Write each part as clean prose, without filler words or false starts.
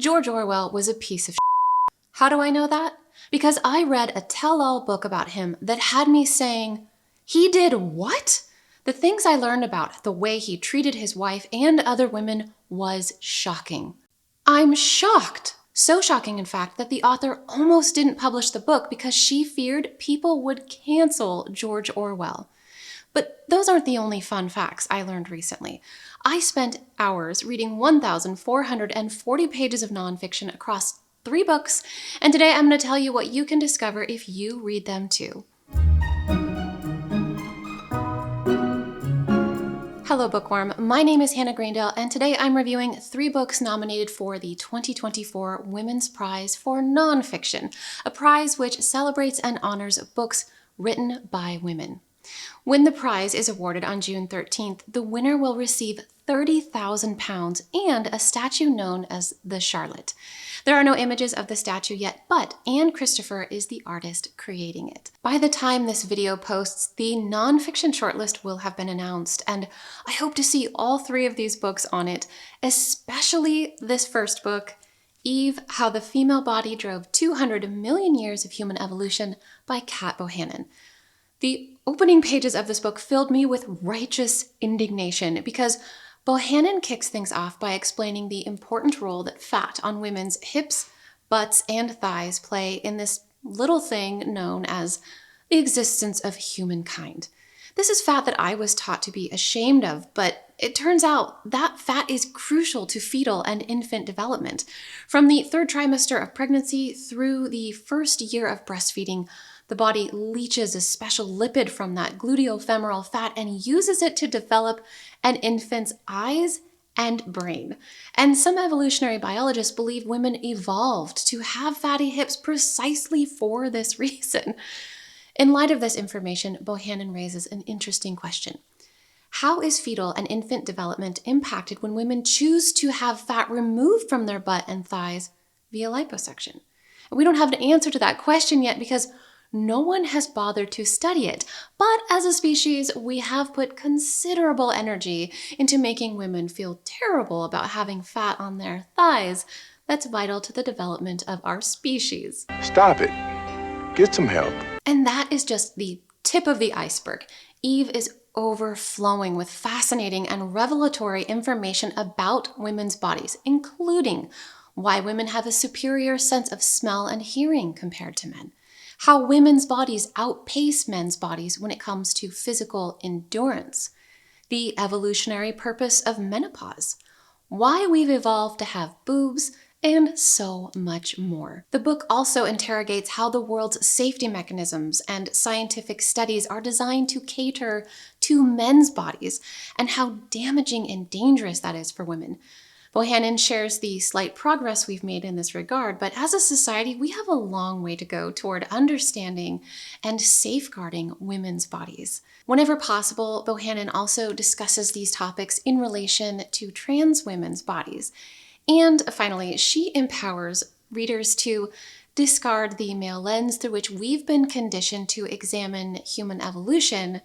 George Orwell was a piece of shit. How do I know that? Because I read a tell-all book about him that had me saying, he did what? The things I learned about the way he treated his wife and other women was shocking. I'm shocked. So shocking, in fact, that the author almost didn't publish the book because she feared people would cancel George Orwell. But those aren't the only fun facts I learned recently. I spent hours reading 1,440 pages of nonfiction across 3 books, and today I'm going to tell you what you can discover if you read them too. Hello Bookworm, my name is Hannah Greendale, and today I'm reviewing 3 books nominated for the 2024 Women's Prize for Nonfiction, a prize which celebrates and honors books written by women. When the prize is awarded on June 13th, the winner will receive £30,000 and a statue known as the Charlotte. There are no images of the statue yet, but Anne Christopher is the artist creating it. By the time this video posts, the nonfiction shortlist will have been announced, and I hope to see all 3 of these books on it, especially this first book, Eve, How the Female Body Drove 200 Million Years of Human Evolution by Kat Bohannon. The opening pages of this book filled me with righteous indignation because Bohannon kicks things off by explaining the important role that fat on women's hips, butts, and thighs play in this little thing known as the existence of humankind. This is fat that I was taught to be ashamed of, but it turns out that fat is crucial to fetal and infant development. From the 3rd trimester of pregnancy through the 1st year of breastfeeding, the body leaches a special lipid from that gluteofemoral fat and uses it to develop an infant's eyes and brain. And some evolutionary biologists believe women evolved to have fatty hips precisely for this reason. In light of this information, Bohannon raises an interesting question. How is fetal and infant development impacted when women choose to have fat removed from their butt and thighs via liposuction? We don't have an answer to that question yet because no one has bothered to study it, but as a species, we have put considerable energy into making women feel terrible about having fat on their thighs. That's vital to the development of our species. Stop it. Get some help. And that is just the tip of the iceberg. Eve is overflowing with fascinating and revelatory information about women's bodies, including why women have a superior sense of smell and hearing compared to men, how women's bodies outpace men's bodies when it comes to physical endurance, the evolutionary purpose of menopause, why we've evolved to have boobs, and so much more. The book also interrogates how the world's safety mechanisms and scientific studies are designed to cater to men's bodies and how damaging and dangerous that is for women. Bohannon shares the slight progress we've made in this regard, but as a society, we have a long way to go toward understanding and safeguarding women's bodies. Whenever possible, Bohannon also discusses these topics in relation to trans women's bodies. And finally, she empowers readers to discard the male lens through which we've been conditioned to examine human evolution,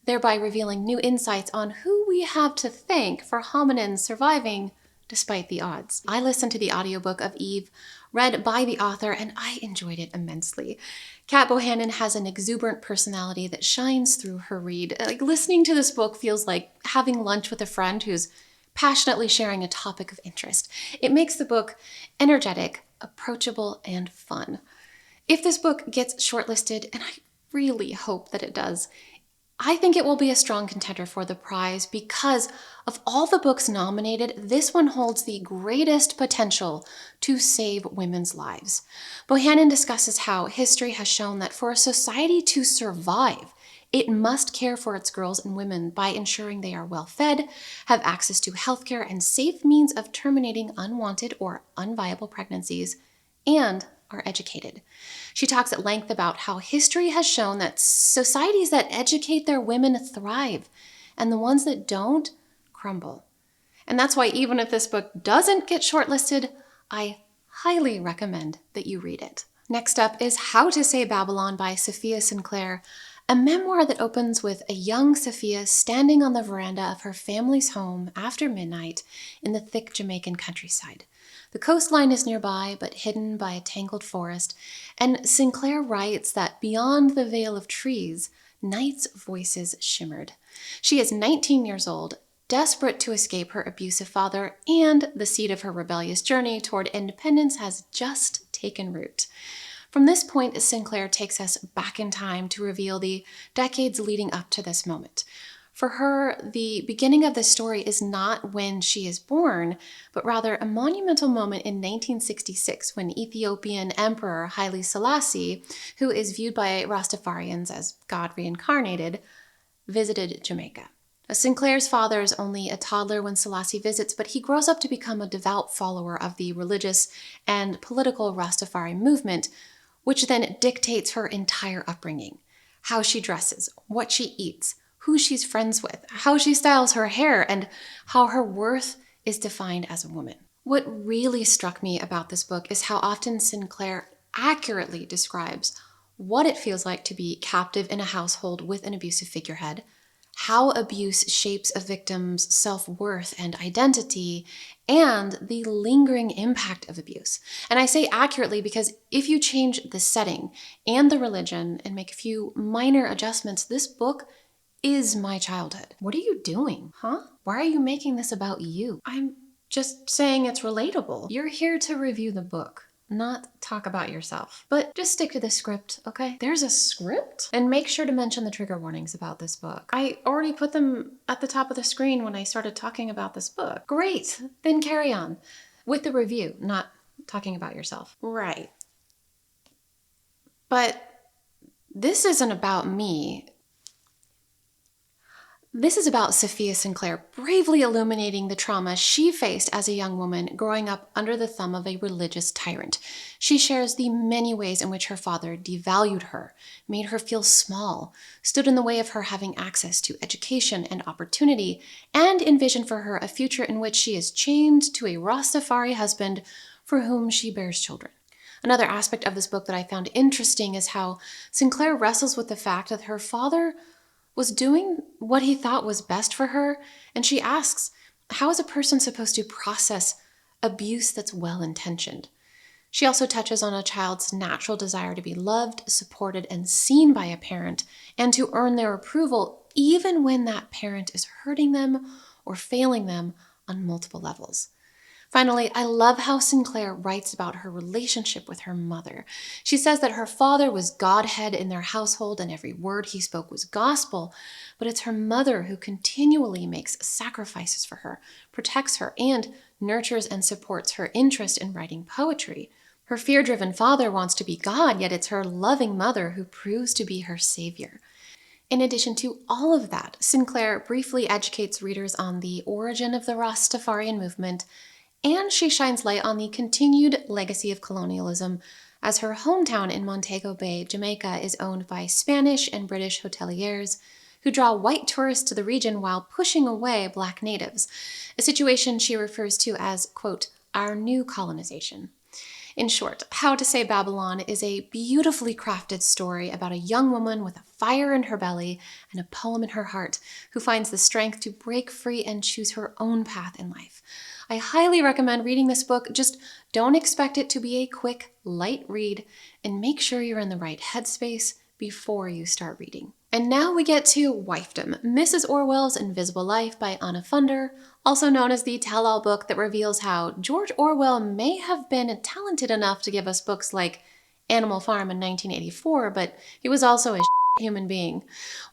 thereby revealing new insights on who we have to thank for hominins surviving despite the odds. I listened to the audiobook of Eve, read by the author, and I enjoyed it immensely. Kat Bohannon has an exuberant personality that shines through her read. Listening to this book feels like having lunch with a friend who's passionately sharing a topic of interest. It makes the book energetic, approachable, and fun. If this book gets shortlisted, and I really hope that it does, I think it will be a strong contender for the prize because of all the books nominated, this one holds the greatest potential to save women's lives. Bohannon discusses how history has shown that for a society to survive, it must care for its girls and women by ensuring they are well fed, have access to healthcare and safe means of terminating unwanted or unviable pregnancies, and are educated. She talks at length about how history has shown that societies that educate their women thrive, and the ones that don't crumble. And that's why even if this book doesn't get shortlisted, I highly recommend that you read it. Next up is How to Say Babylon by Safiya Sinclair, a memoir that opens with a young Safiya standing on the veranda of her family's home after midnight in the thick Jamaican countryside. The coastline is nearby, but hidden by a tangled forest, and Sinclair writes that beyond the veil of trees, night's voices shimmered. She is 19 years old, desperate to escape her abusive father, and the seed of her rebellious journey toward independence has just taken root. From this point, Sinclair takes us back in time to reveal the decades leading up to this moment. For her, the beginning of the story is not when she is born, but rather a monumental moment in 1966 when Ethiopian Emperor Haile Selassie, who is viewed by Rastafarians as God reincarnated, visited Jamaica. Sinclair's father is only a toddler when Selassie visits, but he grows up to become a devout follower of the religious and political Rastafari movement, which then dictates her entire upbringing. How she dresses, what she eats, who she's friends with, how she styles her hair, and how her worth is defined as a woman. What really struck me about this book is how often Sinclair accurately describes what it feels like to be captive in a household with an abusive figurehead, how abuse shapes a victim's self-worth and identity, and the lingering impact of abuse. And I say accurately because if you change the setting and the religion and make a few minor adjustments, this book is my childhood. What are you doing, huh? Why are you making this about you? I'm just saying it's relatable. You're here to review the book, not talk about yourself. But just stick to the script, okay? There's a script? And make sure to mention the trigger warnings about this book. I already put them at the top of the screen when I started talking about this book. Great, then carry on with the review, not talking about yourself. Right. But this isn't about me. This is about Safiya Sinclair bravely illuminating the trauma she faced as a young woman growing up under the thumb of a religious tyrant. She shares the many ways in which her father devalued her, made her feel small, stood in the way of her having access to education and opportunity, and envisioned for her a future in which she is chained to a Rastafari husband for whom she bears children. Another aspect of this book that I found interesting is how Sinclair wrestles with the fact that her father was doing what he thought was best for her, and she asks, how is a person supposed to process abuse that's well-intentioned? She also touches on a child's natural desire to be loved, supported, and seen by a parent, and to earn their approval even when that parent is hurting them or failing them on multiple levels. Finally, I love how Sinclair writes about her relationship with her mother. She says that her father was Godhead in their household and every word he spoke was gospel, but it's her mother who continually makes sacrifices for her, protects her, and nurtures and supports her interest in writing poetry. Her fear-driven father wants to be God, yet it's her loving mother who proves to be her savior. In addition to all of that, Sinclair briefly educates readers on the origin of the Rastafarian movement, and she shines light on the continued legacy of colonialism, as her hometown in Montego Bay, Jamaica, is owned by Spanish and British hoteliers who draw white tourists to the region while pushing away Black natives, a situation she refers to as, quote, our new colonization. In short, How to Say Babylon is a beautifully crafted story about a young woman with a fire in her belly and a poem in her heart who finds the strength to break free and choose her own path in life. I highly recommend reading this book. Just don't expect it to be a quick, light read, and make sure you're in the right headspace before you start reading. And now we get to Wifedom, Mrs. Orwell's Invisible Life by Anna Funder, also known as the tell-all book that reveals how George Orwell may have been talented enough to give us books like Animal Farm in 1984, but he was also a human being.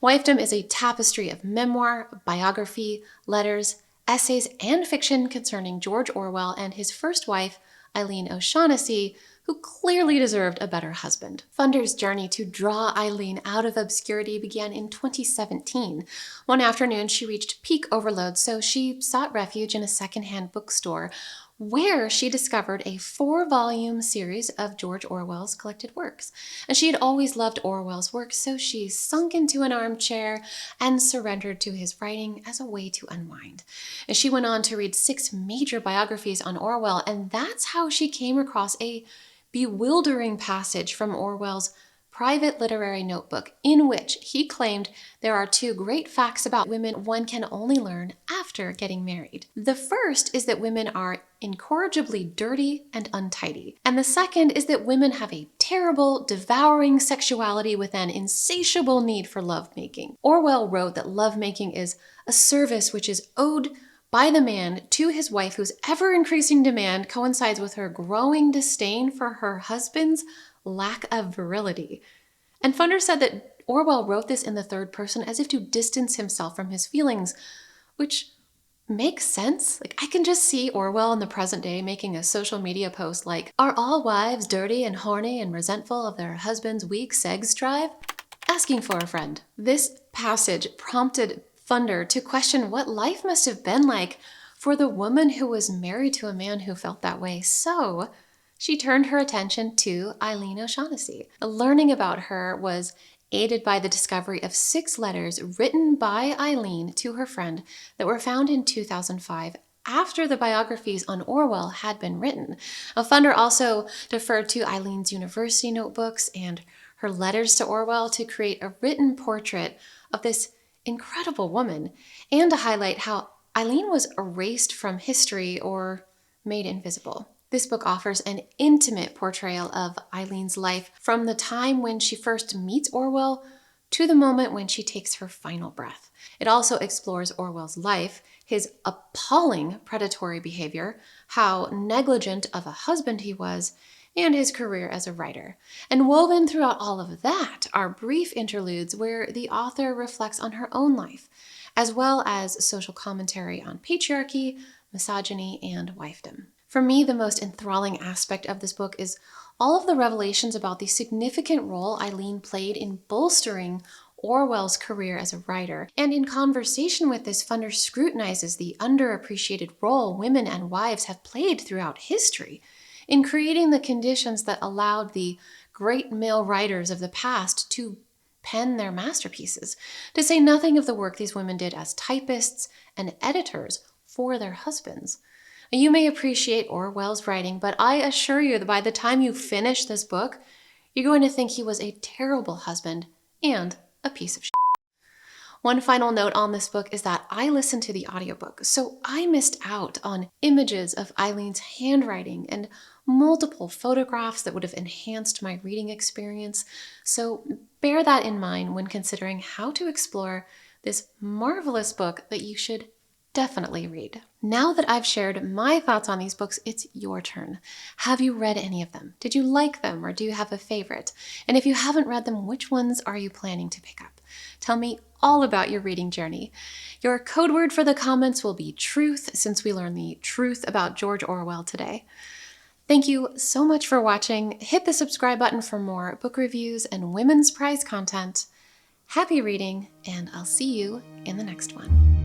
Wifedom is a tapestry of memoir, biography, letters, essays, and fiction concerning George Orwell and his first wife, Eileen O'Shaughnessy, who clearly deserved a better husband. Funder's journey to draw Eileen out of obscurity began in 2017. One afternoon, she reached peak overload, so she sought refuge in a secondhand bookstore, where she discovered a 4-volume series of George Orwell's collected works. And she had always loved Orwell's work, so she sunk into an armchair and surrendered to his writing as a way to unwind. And she went on to read 6 major biographies on Orwell, and that's how she came across a bewildering passage from Orwell's private literary notebook in which he claimed there are two great facts about women one can only learn after getting married. The first is that women are incorrigibly dirty and untidy. And the second is that women have a terrible, devouring sexuality with an insatiable need for lovemaking. Orwell wrote that lovemaking is a service which is owed by the man to his wife, whose ever-increasing demand coincides with her growing disdain for her husband's lack of virility. And Funder said that Orwell wrote this in the third person as if to distance himself from his feelings, which makes sense. Like, I can just see Orwell in the present day making a social media post like, "Are all wives dirty and horny and resentful of their husband's weak sex drive? Asking for a friend." This passage prompted Funder to question what life must have been like for the woman who was married to a man who felt that way. So she turned her attention to Eileen O'Shaughnessy. Learning about her was aided by the discovery of 6 letters written by Eileen to her friend that were found in 2005 after the biographies on Orwell had been written. Funder also deferred to Eileen's university notebooks and her letters to Orwell to create a written portrait of this incredible woman, and to highlight how Eileen was erased from history or made invisible. This book offers an intimate portrayal of Eileen's life from the time when she first meets Orwell to the moment when she takes her final breath. It also explores Orwell's life, his appalling predatory behavior, how negligent of a husband he was, and his career as a writer. And woven throughout all of that are brief interludes where the author reflects on her own life, as well as social commentary on patriarchy, misogyny, and wifedom. For me, the most enthralling aspect of this book is all of the revelations about the significant role Eileen played in bolstering Orwell's career as a writer. And in conversation with this, Funder scrutinizes the underappreciated role women and wives have played throughout history in creating the conditions that allowed the great male writers of the past to pen their masterpieces, to say nothing of the work these women did as typists and editors for their husbands. You may appreciate Orwell's writing, but I assure you that by the time you finish this book, you're going to think he was a terrible husband and a piece of shit. One final note on this book is that I listened to the audiobook, so I missed out on images of Eileen's handwriting and multiple photographs that would have enhanced my reading experience. So bear that in mind when considering how to explore this marvelous book that you should definitely read. Now that I've shared my thoughts on these books, it's your turn. Have you read any of them? Did you like them, or do you have a favorite? And if you haven't read them, which ones are you planning to pick up? Tell me all about your reading journey. Your code word for the comments will be truth, since we learned the truth about George Orwell today. Thank you so much for watching. Hit the subscribe button for more book reviews and women's prize content. Happy reading, and I'll see you in the next one.